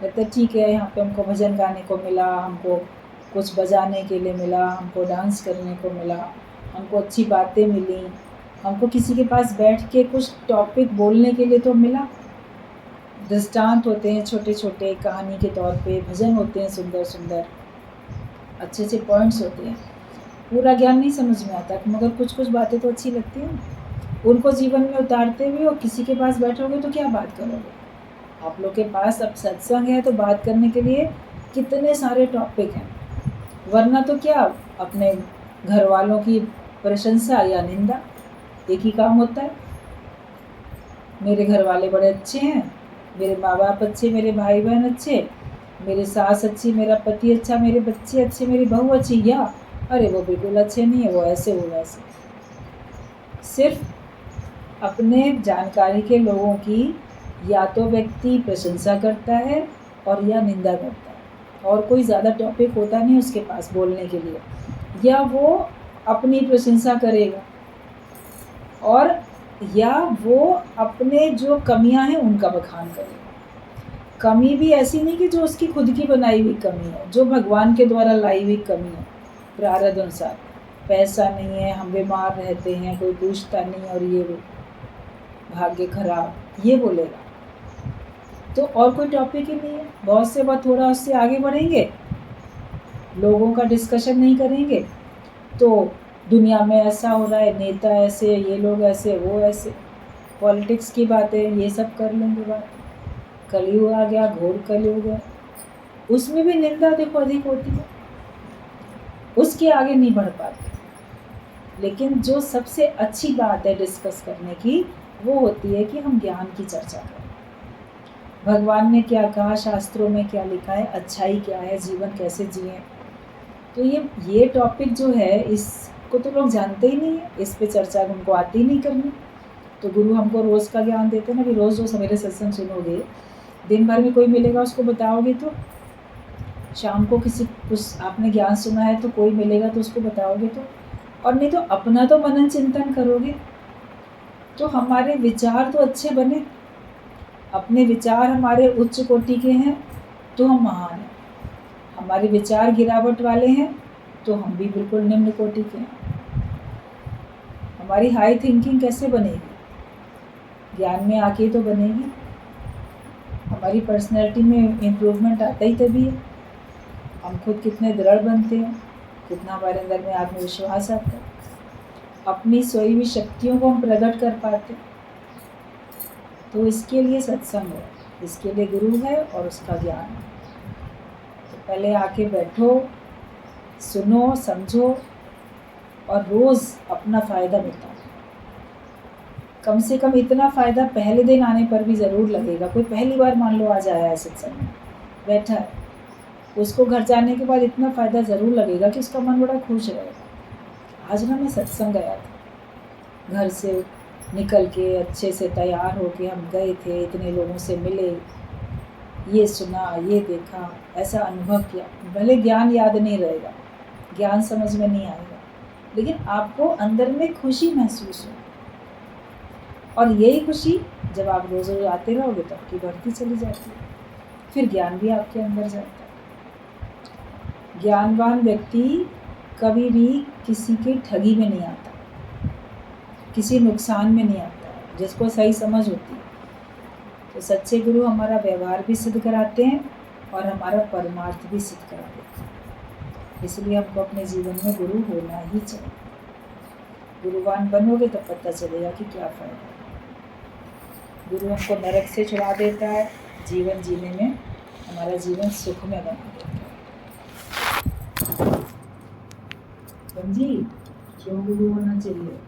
लगता है ठीक है, यहाँ पे हमको भजन गाने को मिला, हमको कुछ बजाने के लिए मिला, हमको डांस करने को मिला, हमको अच्छी बातें मिली, हमको किसी के पास बैठ के कुछ टॉपिक बोलने के लिए तो मिला। दृष्टांत होते हैं छोटे छोटे, कहानी के तौर पे भजन होते हैं सुंदर सुंदर, अच्छे अच्छे पॉइंट्स होते हैं। पूरा ज्ञान नहीं समझ में आता, मगर कुछ कुछ बातें तो अच्छी लगती हैं। उनको जीवन में उतारते हुए और किसी के पास बैठोगे तो क्या बात करोगे? आप लोग के पास अब सत्संग है तो बात करने के लिए कितने सारे टॉपिक हैं, वरना तो क्या अपने घर वालों की प्रशंसा या निंदा, एक ही काम होता है। मेरे घर वाले बड़े अच्छे हैं, मेरे माँ बाप अच्छे, मेरे भाई बहन अच्छे, मेरी सास अच्छी, मेरा पति अच्छा, मेरे बच्चे अच्छे, मेरी बहू अच्छी, या अरे वो बिल्कुल अच्छे नहीं है, वो ऐसे वो वैसे। सिर्फ अपने जानकारी के लोगों की या तो व्यक्ति प्रशंसा करता है और या निंदा करता है, और कोई ज़्यादा टॉपिक होता नहीं उसके पास बोलने के लिए। या वो अपनी प्रशंसा करेगा, और या वो अपने जो कमियां हैं उनका बखान करेगा। कमी भी ऐसी नहीं कि जो उसकी खुद की बनाई हुई कमी है, जो भगवान के द्वारा लाई हुई कमी है प्रारब्ध अनुसार। पैसा नहीं है, हम बीमार रहते हैं, कोई पूछता नहीं, और ये वो भाग्य खराब, ये बोलेगा। तो और कोई टॉपिक ही नहीं है। बहुत से बात थोड़ा उससे आगे बढ़ेंगे, लोगों का डिस्कशन नहीं करेंगे, तो दुनिया में ऐसा हो रहा है, नेता ऐसे, ये लोग ऐसे, वो ऐसे, पॉलिटिक्स की बातें, ये सब कर लेंगे बात। कलयुग आ गया, घोर कलयुग है, उसमें भी निंदा देखो अधिक होती है, उसके आगे नहीं बढ़ पाते। लेकिन जो सबसे अच्छी बात है डिस्कस करने की, वो होती है कि हम ज्ञान की चर्चा करें। भगवान ने क्या कहा, शास्त्रों में क्या लिखा है, अच्छाई क्या है, जीवन कैसे जिए। तो ये टॉपिक जो है, इसको तो लोग जानते ही नहीं है, इस पे चर्चा उनको आती ही नहीं करनी। तो गुरु हमको रोज़ का ज्ञान देते हैं ना, कि रोज़ रोज़ मेरे सत्संग सुनोगे, दिन भर में कोई मिलेगा उसको बताओगे, तो शाम को किसी कुछ आपने ज्ञान सुना है तो कोई मिलेगा तो उसको बताओगे, तो और नहीं तो अपना तो मनन चिंतन करोगे, तो हमारे विचार तो अच्छे बने। अपने विचार हमारे उच्च कोटि के हैं तो हम महान हैं, हमारे विचार गिरावट वाले हैं तो हम भी बिल्कुल निम्न कोटि के हैं। हमारी हाई थिंकिंग कैसे बनेगी? ज्ञान में आके तो बनेगी। हमारी पर्सनैलिटी में इम्प्रूवमेंट आता ही तभी है। हम खुद कितने दृढ़ बनते हैं, कितना हमारे अंदर में आत्मविश्वास आता है, अपनी सोई हुई शक्तियों को हम प्रकट कर पाते हैं। तो इसके लिए सत्संग है, इसके लिए गुरु है और उसका ज्ञान है। तो पहले आके बैठो, सुनो, समझो और रोज़ अपना फ़ायदा बताओ। कम से कम इतना फ़ायदा पहले दिन आने पर भी ज़रूर लगेगा। कोई पहली बार मान लो आज आया है सत्संग में, बैठा है, उसको घर जाने के बाद इतना फ़ायदा ज़रूर लगेगा कि उसका मन बड़ा खुश रहेगा। आज ना मैं सत्संग गया था, घर से निकल के अच्छे से तैयार होके हम गए थे, इतने लोगों से मिले, ये सुना, ये देखा, ऐसा अनुभव किया। भले ज्ञान याद नहीं रहेगा, ज्ञान समझ में नहीं आएगा, लेकिन आपको अंदर में खुशी महसूस हो। और यही खुशी जब आप रोज़ रोज़ आते रहोगे तो आपकी बढ़ती चली जाती है, फिर ज्ञान भी आपके अंदर जाता है। ज्ञानवान व्यक्ति कभी भी किसी की ठगी में नहीं आता, किसी नुकसान में नहीं आता, जिसको सही समझ होती है। तो सच्चे गुरु हमारा व्यवहार भी सिद्ध कराते हैं और हमारा परमार्थ भी सिद्ध करा देते हैं। इसलिए हमको अपने जीवन में गुरु होना ही चाहिए। गुरुवान बनोगे तो पता चलेगा कि क्या फ़ायदा। गुरु हमको नरक से छुड़ा देता है, जीवन जीने में हमारा जीवन सुख में बना देता है। समझी क्यों गुरु होना चाहिए?